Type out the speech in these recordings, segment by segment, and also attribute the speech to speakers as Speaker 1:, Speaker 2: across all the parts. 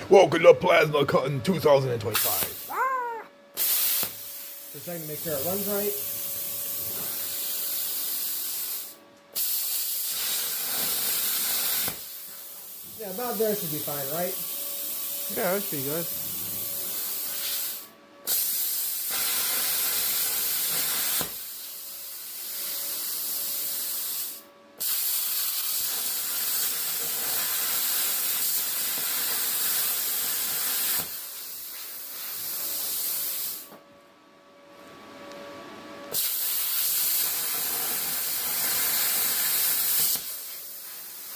Speaker 1: Welcome to Plasma Cutting 2025.
Speaker 2: Just checking to make sure it runs right. Yeah, about there should be fine, right?
Speaker 1: Yeah, that should be good.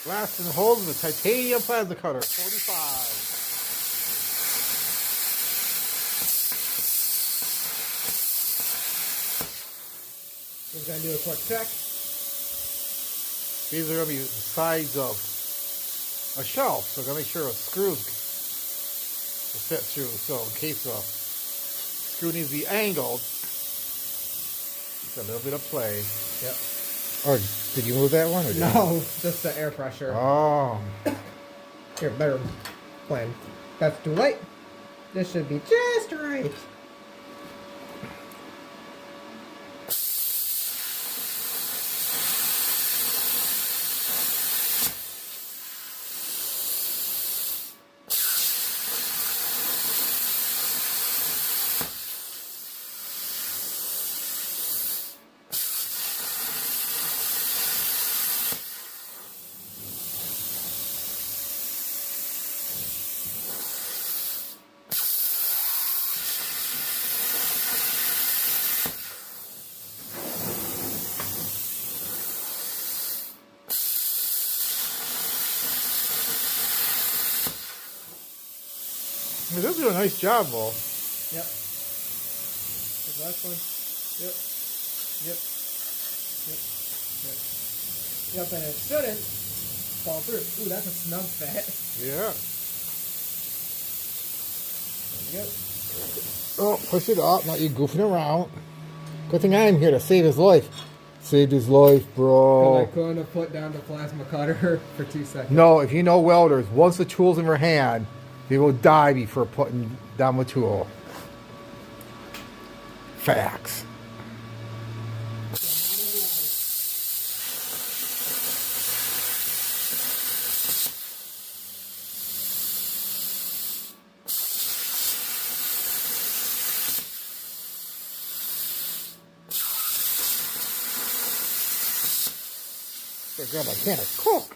Speaker 1: Blast and hold the titanium plasma cutter, 45.
Speaker 2: Just gonna do a quick check.
Speaker 1: These are going to be the sides of a shelf, so we're going to make sure a screw will fit through. So in case a screw needs to be angled, just a little bit of play.
Speaker 2: Yep.
Speaker 1: Or did you move that one? Or
Speaker 2: No, just the air pressure.
Speaker 1: Oh.
Speaker 2: Here, better plan. That's too light. This should be just right.
Speaker 1: They do a nice job, Wolf.
Speaker 2: Yep. There's the last one. Yep. Yep. Yep. Yep, and it shouldn't fall through. Ooh, that's a snug fit.
Speaker 1: Yeah.
Speaker 2: There we go.
Speaker 1: Oh, push it up. Not you goofing around. Good thing I'm here to save his life. Saved his life, bro.
Speaker 2: I couldn't have put down the plasma cutter for 2 seconds.
Speaker 1: No, if you know welders, once the tool's in their hand, they will die before putting down the tool. Facts. Grab a can of Coke.